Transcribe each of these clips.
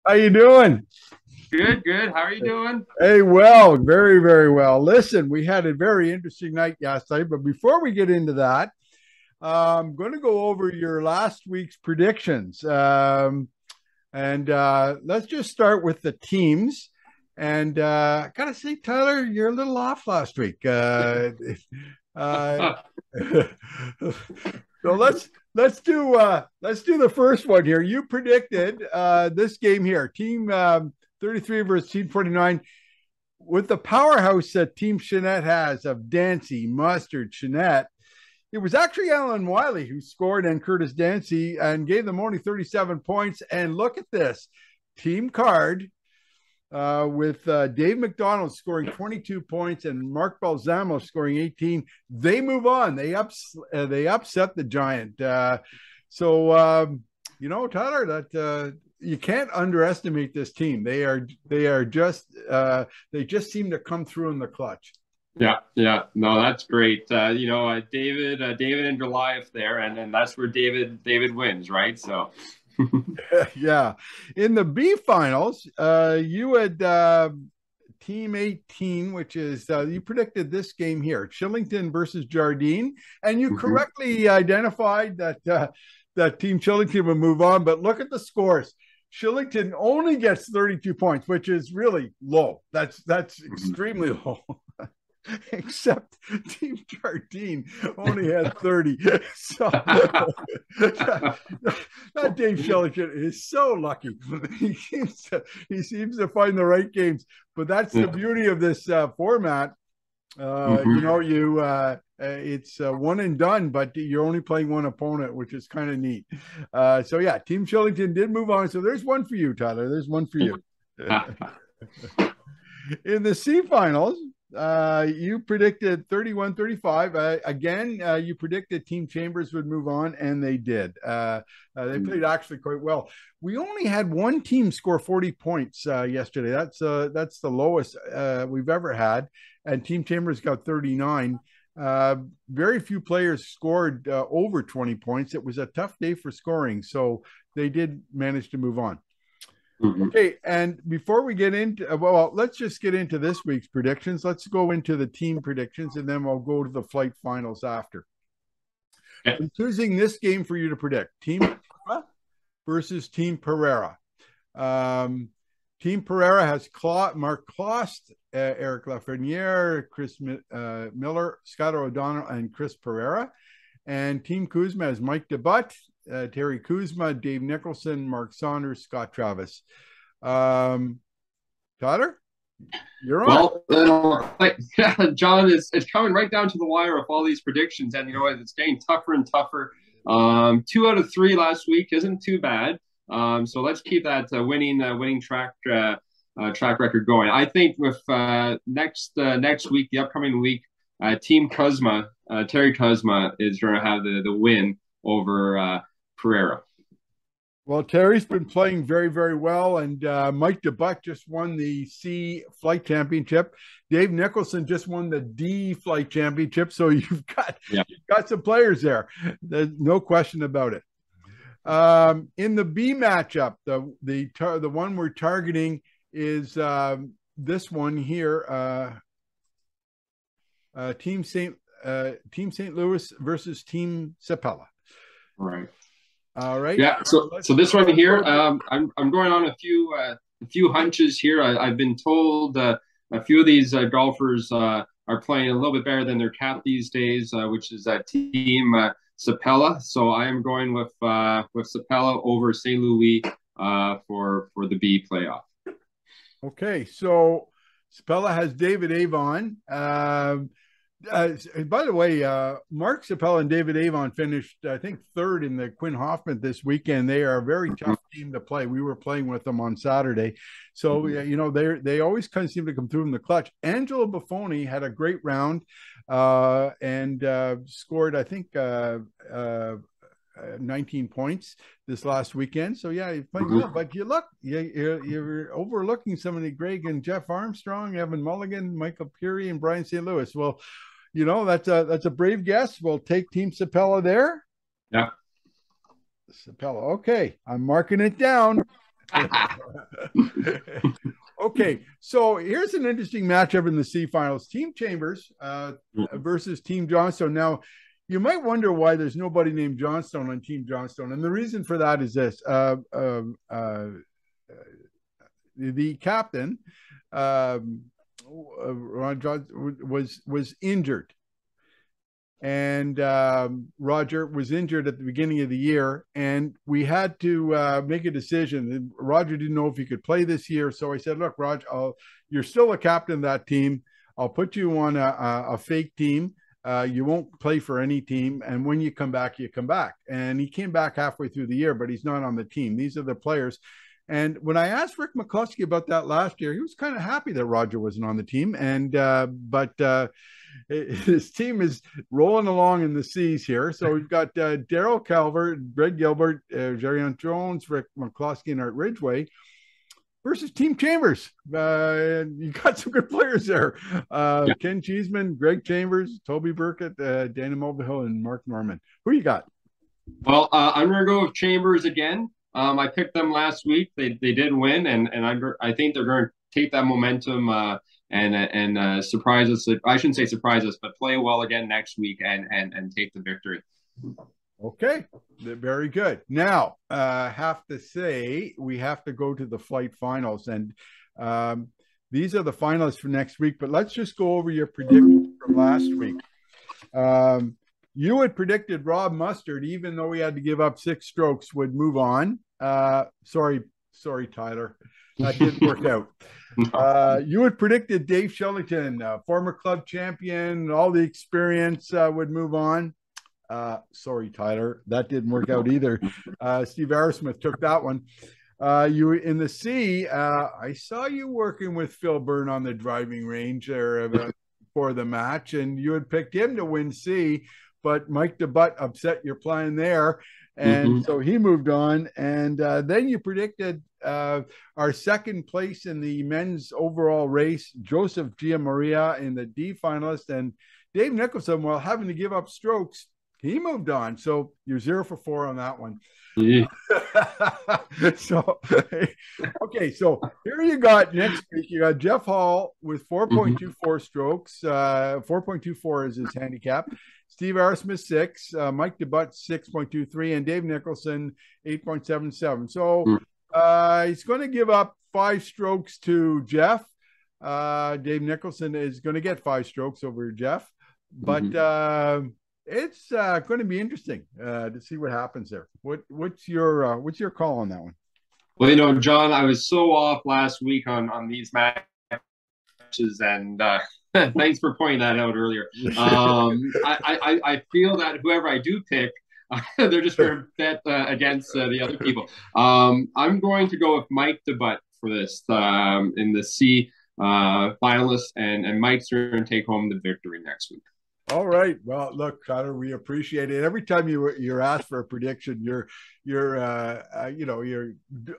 How you doing? Good, good. How are you doing? Hey, well, very, very well. Listen, we had a very interesting night yesterday, but before we get into that, I'm going to go over your last week's predictions. And let's just start with the teams. And I gotta say, Tyler, you're a little off last week. Uh, so let's do the first one here. You predicted this game here, Team 33 versus Team 49, with the powerhouse that Team Jeanette has of Dancy, Mustard, Jeanette. It was actually Alan Wiley who scored and Curtis Dancy and gave them only 37 points. And look at this team card with Dave McDonald scoring 22 points and Mark Balsamo scoring 18. They move on. They upset the Giant. Tyler, that you can't underestimate this team. They just seem to come through in the clutch. Yeah, yeah. No, that's great. David and Goliath there, and that's where David wins, right? So, Yeah. In the B finals, you had Team 18, which is you predicted this game here, Chillington versus Jardine, and you Mhm. correctly identified that Team Chillington would move on. But look at the scores. Shillington only gets 32 points, which is really low. That's Mhm. extremely low. Except Team Jardine only had 30. So that Dave Shellington is so lucky. He seems to find the right games. But that's the Yeah. beauty of this format. Mhm. It's one and done, but you're only playing one opponent, which is kind of neat. So yeah, Team Shillington did move on. So there's one for you, Tyler. There's one for you. In the C finals, you predicted 31-35. Again, you predicted Team Chambers would move on, and they did. They played actually quite well. We only had one team score 40 points yesterday. That's the lowest we've ever had, and Team Chambers got 39. Very few players scored over 20 points. It was a tough day for scoring, so they did manage to move on. Mhm. Okay, and before we get into, well, let's just get into this week's predictions. Let's go into the team predictions, and then we'll go to the flight finals after. Yeah. I'm choosing this game for you to predict: Team versus Team Pereira. Um, Team Pereira has Mark Klost, Eric Lafreniere, Chris Miller, Scott O'Donnell, and Chris Pereira. And Team Kuzma has Mike DeButt, Terry Kuzma, Dave Nicholson, Mark Saunders, Scott Travis. Um, Tyler, you're on. Well, yeah, John, it's coming right down to the wire of all these predictions, and it's getting tougher and tougher. 2 out of 3 last week isn't too bad. So let's keep that winning track record going. I think with next week, the upcoming week, Team Kuzma, Terry Kuzma is going to have the win over Pereira. Well, Terry's been playing very, very well, and Mike DeBuck just won the C Flight Championship. Dave Nicholson just won the D Flight Championship. So Yeah. you've got some players there. There's no question about it. In the B matchup, the one we're targeting is this one here. Team St. Louis versus Team Sapella. Right. All right. Yeah. So So this one here, I'm going on a few hunches here. I've been told a few of these golfers are playing a little bit better than their cap these days, which is Team Sapella. So I am going with Sapella over St. Louis for the B playoff. Okay, so Sapella has David Avon. By the way, Mark Sapella and David Avon finished, I think, third in the Quinn Hoffman this weekend. They are a very tough team to play. We were playing with them on Saturday, so Mhm. they always kind of seem to come through in the clutch. Angelo Buffoni had a great round and scored, I think, 19 points this last weekend. So yeah, he's playing well. Mhm. But you're overlooking somebody: Greg and Jeff Armstrong, Evan Mulligan, Michael Peary, and Brian St. Louis. Well, that's a brave guess. We'll take Team Sapella there. Yeah. Sapella. Okay, I'm marking it down. Okay, so here's an interesting matchup in the C finals: Team Chambers versus Team Johnstone. Now, you might wonder why there's nobody named Johnstone on Team Johnstone, and the reason for that is this: the captain, Ron Johnson, was injured, and Roger was injured at the beginning of the year, and we had to make a decision. And Roger didn't know if he could play this year, so I said, "Look, Roger, you're still a captain of that team. I'll put you on a fake team. You won't play for any team, and when you come back, you come back." And he came back halfway through the year, but he's not on the team. These are the players. And when I asked Rick McCluskey about that last year, he was kind of happy that Roger wasn't on the team. And but his team is rolling along in the C's here. So we've got Daryl Calvert, Greg Gilbert, Jerian Jones, Rick McCluskey, and Art Ridgway versus Team Chambers. You got some good players there. Ken Cheeseman, Greg Chambers, Toby Burkett, Danny Mulvihill, and Mark Norman. Who you got? Well, I'm going to go with Chambers again. I picked them last week. They did win, and I think they're going to take that momentum and surprise us. I shouldn't say surprise us, but play well again next week and take the victory. Okay, very good. Now, have to say we have to go to the flight finals, and these are the finalists for next week. But let's just go over your predictions from last week. You had predicted Rob Mustard, even though he had to give up 6 strokes, would move on. Sorry, Tyler. That didn't work out. You had predicted Dave Shellington, former club champion, all the experience, would move on. Sorry, Tyler. That didn't work out either. Steve Arrowsmith took that one. You in the C, I saw you working with Phil Byrne on the driving range there for the match, and you had picked him to win C, but Mike DeButt upset your plan there. And so he moved on. And then you predicted our second place in the men's overall race, Joseph Gianmaria in the D finalist, and Dave Nicholson, while having to give up strokes, he moved on. So you're 0 for 4 on that one. Yeah. So, okay. So here you got next week, you got Jeff Hall with 4.24 strokes. 4.24 is his handicap. Steve Arrowsmith 6, Mike DeButt 6.23, and Dave Nicholson 8.77. So he's going to give up 5 strokes to Jeff. Dave Nicholson is going to get 5 strokes over Jeff, but it's going to be interesting to see what happens there. What's your call on that one? Well, John, I was so off last week on these matches, and thanks for pointing that out earlier. I feel that whoever I do pick, they're just going to bet against the other people. I'm going to go with Mike DeButt for this in the C finalists, and Mike's going to take home the victory next week. All right. Well, look, Connor, we appreciate it. Every time you're asked for a prediction, you're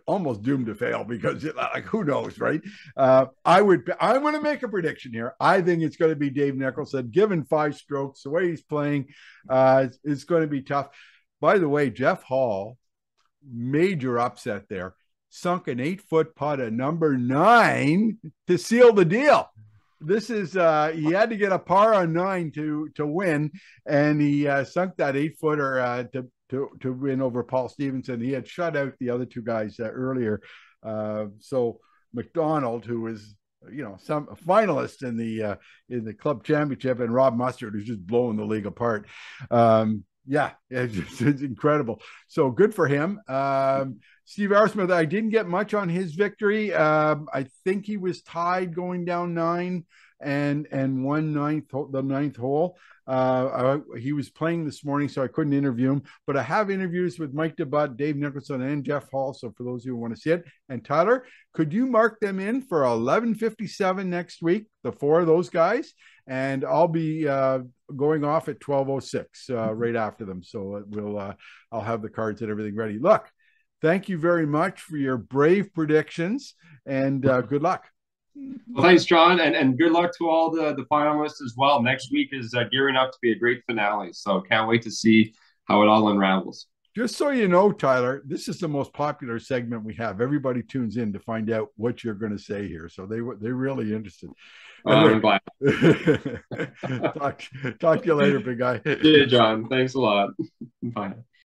almost doomed to fail because like who knows, right? I'm going to make a prediction here. I think it's going to be Dave Nicholson. Given 5 strokes, the way he's playing, it's going to be tough. By the way, Jeff Hall, major upset there, sunk an 8-foot putt at number 9 to seal the deal. This is he had to get a par on 9 to win, and he sunk that 8-footer to win over Paul Stevenson. He had shut out the other 2 guys earlier. So McDonald, who was some finalist in the club championship, and Rob Mustard, who's just blowing the league apart. Yeah, it's incredible. So good for him. Steve Arrowsmith, I didn't get much on his victory. I think he was tied going down 9 and won the 9th hole. He was playing this morning, so I couldn't interview him. But I have interviews with Mike DeButt, Dave Nicholson, and Jeff Hall. So for those who want to see it, and Tyler, could you mark them in for 11:57 next week? The 4 of those guys, and I'll be going off at 12:06 right after them. So I'll have the cards and everything ready. Look. Thank you very much for your brave predictions, and good luck. Well, thanks, John, and good luck to all the finalists as well. Next week is gearing up to be a great finale, so can't wait to see how it all unravels. Just so you know, Tyler, this is the most popular segment we have. Everybody tunes in to find out what you're going to say here, so they're really interested. Anyway, I'm glad. talk to you later, big guy. Yeah, John. Thanks a lot. Bye.